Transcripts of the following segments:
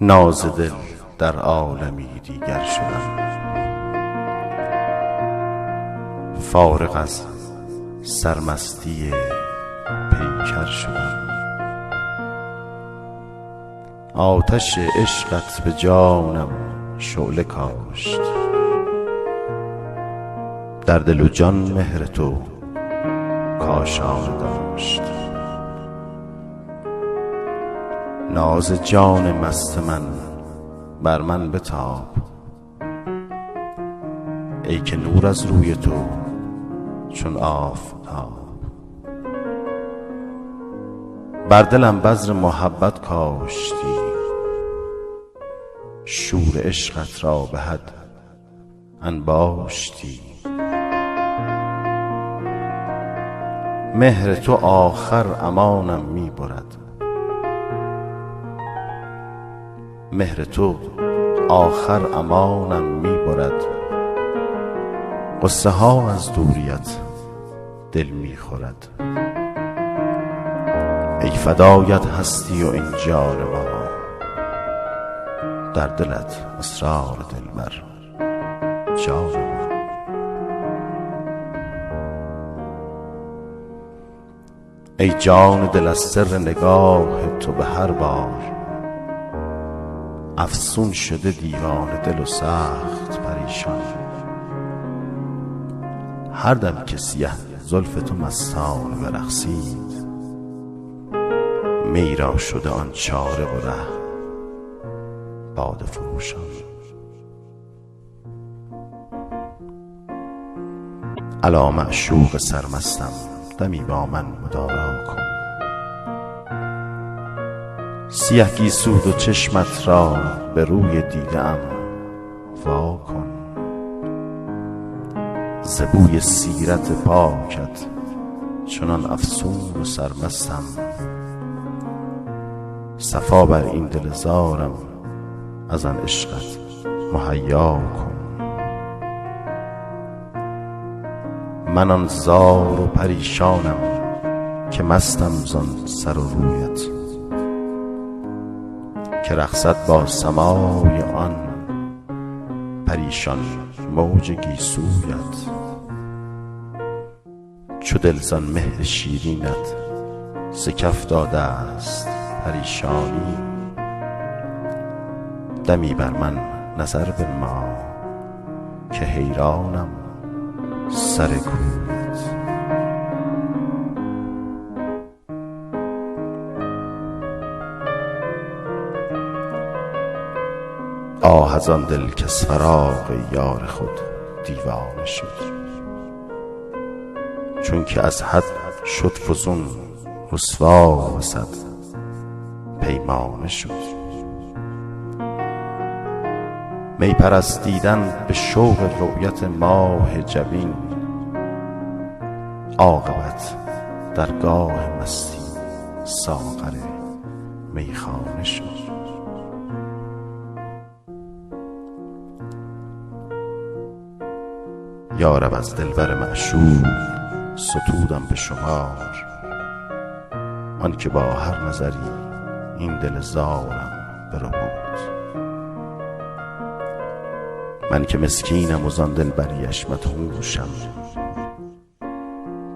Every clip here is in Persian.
ناز دل در عالمی دیگر شدم، فارغ از سرمستی پیکر شدم. آتش عشقت به جانم شعله کاشت، در دل و جان مهر تو کاشانه داشت. ناز جان مست من بر من بتاب، ای که نور از روی تو چون آفتاب. بر دلم بذر محبت کاشتی، شور عشقت را به حد انباشتی. مهر تو آخر امانم می برد، مهر تو آخر امانم می برد. قصه ها از دوریت دل می خورد، ای فدایت هستی و این جان ما، در دلت اسرار دلبر جان ما. ای جان دل از سر نگاه تو به هر بار، افسون شده دیوان دل و سخت پریشان. هر دم که سیه زلف تو مستانه برقصید، می را شده آن چاره و ره باده فروشان. الا معشوق سرمستم دمی با من مدارا کن، سیه گیسود و چشمت را به روی دیده ام وا کن. ز بوی سیرت پاکت چنان افسون و سرمستم، صفا بر این دل زارم از آن عشقت مهیا کن. من آن زار و پریشانم که مستم زان سر و رویت، که رقصد با سمای آن پریشان موج گیسویت. چو دل زان مهر شیرینت ز کف داده است پریشانی، دمی بر من نظر بنما که حیرانم سر کویت. آه از آن دل که از فراق یار خود دیوانه شد، چون که از حد شد فزون رسوا و صد پیمانه شد. می پرستیدن به شوق رؤیت ماه جبین، عاقبت درگاه مستی ساغر میخانه شد. یا رب از دلبر معشوق ستودم به شمار، آن که با هر نظری این دل زارم بربود. من که مسکینم و زان دلبریش مدهوشم،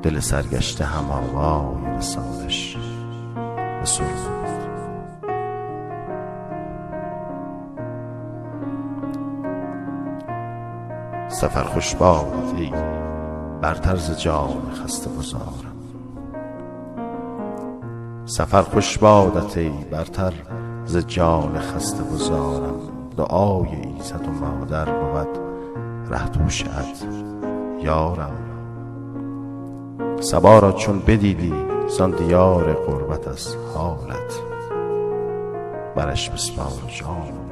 دل سرگشته هم آوای وصالش به سرود. سفر خوش باد ای برتر ز جان خسته گذارم، سفر خوش بادت ای برتر ز جان خسته گذارم. دعای ایزد و مادر بود ره دوشت یارم، صبا را چون بدیدی زان دیار غربت از حالت، برش بسپار جان